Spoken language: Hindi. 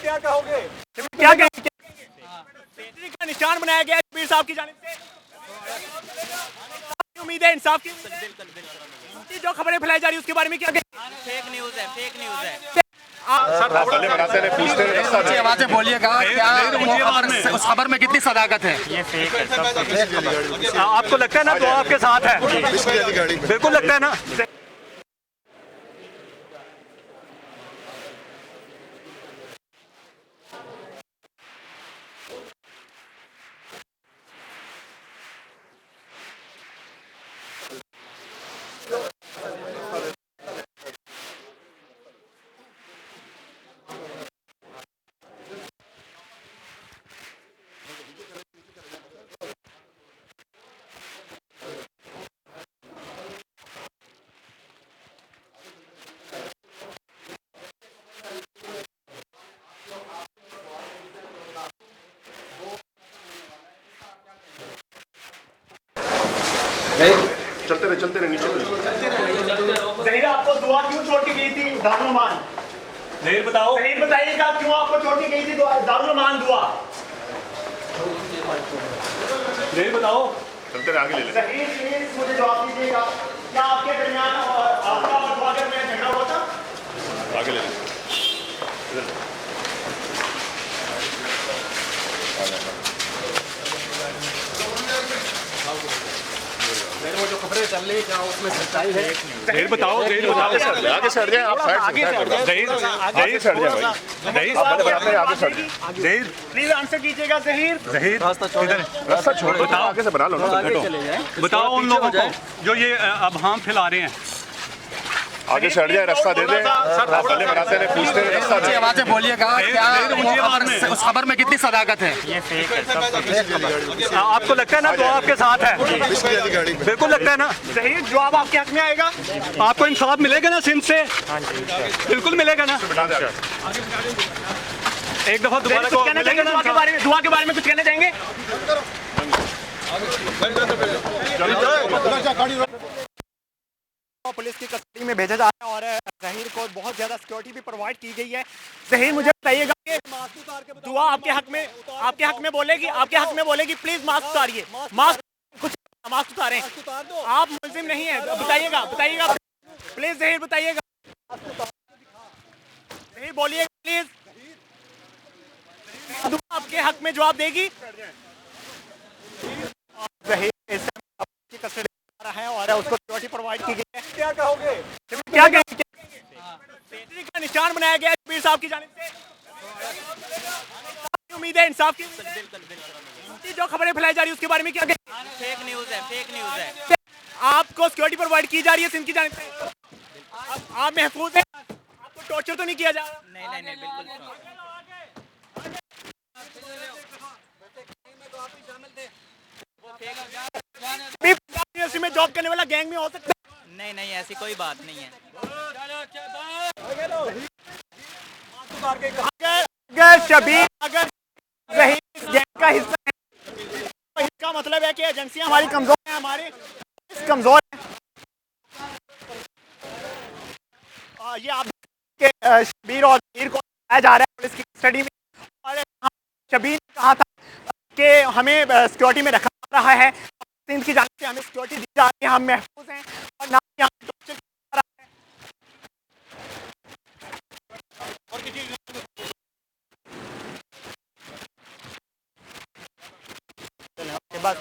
क्या कहोगे? क्या कहेंगे? का निशान बनाया गया शबीर साहब की जानिब से। उम्मीद है इंसाफ की। बिल्कुल जो खबरें फैलाई जा रही है उसके बारे में क्या कहेंगे? फेक न्यूज है, फेक न्यूज है। आवाजें बोलिएगा, क्या उस खबर में कितनी सदाकत है? ये फेक है। आपको लगता है ना दुआ आपके साथ है? बिल्कुल लगता है ना। चलते रहे नीचे। जहीर आपको दुआ क्यों छोड़ के गई थी दारुल मान? जहीर बताओ। जहीर बताइएगा क्यों आपको छोड़ के गई थी दारुल मान दुआ? जहीर बताओ। चलते रहे, आगे ले ले। जहीर प्लीज मुझे जवाब दीजिएगा, क्या आपके दरमियान आपका और दुआ के दरमियान झगड़ा हुआ था? आगे ले ले। वो जो खबरें चल रही क्या उसमें सच्चाई है? जहीर बताओ। जहीर बताओ। आगे से हट जाए, आप साइड से हट जाए। जहीर आगे से हट जाए भाई। जहीर आप बड़े बनाते हैं, आगे से हट जाए। जहीर प्लीज आंसर कीजिएगा। जहीर जहीर रास्ता छोड़ दो, आगे से बना लो ना। बताओ उन लोगों को जो ये अबहाम फैला रहे हैं। आगे से हट जाए, रास्ता दे दे। आप भले बनाते हैं, पूछते हैं, रास्ता दे। आवाजें बोलिएगा, क्या उस खबर में कितनी सदाकत है? ये फेक है। आपको लगता है ना दुआ आपके साथ है? बिल्कुल लगता है ना। जहीर जवाब आपके हक में आएगा, आपको इंसाफ मिलेगा ना सिंध से? बिल्कुल मिलेगा ना। एक दफा दोबारा को मिलेगा ना। दुआ के बारे में कुछ कहना चाहेंगे? पुलिस की कस्टडी में भेजा जा रहा है और जहीर को बहुत ज्यादा सिक्योरिटी भी प्रोवाइड की गई है। जहीर मुझे बताइएगा कि दुआ आपके हक में बोलेगी, आपके हक में बोलेगी। प्लीज मास्क उतारिए, मास्क उतारें। आप मुलजिम नहीं है, बताइएगा प्लीज। जहीर बताइएगा, जहीर बोलिए प्लीज। दुआ आपके हक में जवाब देगी। जहीर इस की कस्टडी है और उसको सिक्योरिटी प्रोवाइड की गई है। क्या कहोगे? क्या कहेंगे? का निशान बनाया गया शबीर साहब की जानिब से। उम्मीद है इंसाफ की। बिल्कुल जो खबरें फैलाई जा रही है उसके बारे में क्या कहेंगे? फेक न्यूज है, फेक न्यूज है। आपको सिक्योरिटी प्रोवाइड की जा रही है सिंध की जानिब से? आप महफूज हैं? आपको टॉर्चर तो नहीं किया जा रहा? नहीं, बिल्कुल। यूनिवर्सिटी में जॉब करने वाला गैंग में हो सकता है? नहीं, ऐसी कोई बात नहीं है। अगर शबीर जहीर गैंग का हिस्सा है, तो इसका मतलब है कि एजेंसियां हमारी कमजोर हैं, हमारे कमजोर हैं। ये आप शबीर और जहीर को लाया जा रहा है पुलिस की कस्टडी में और शबीर ने कहा था कि हमें सिक्योरिटी में रखा जा रहा है, सिंध की जानिब से हमें सिक्योरिटी दी जा रही है, हम महफूज हैं और ना ही हमें टॉर्चर किया जा रहा है। और बस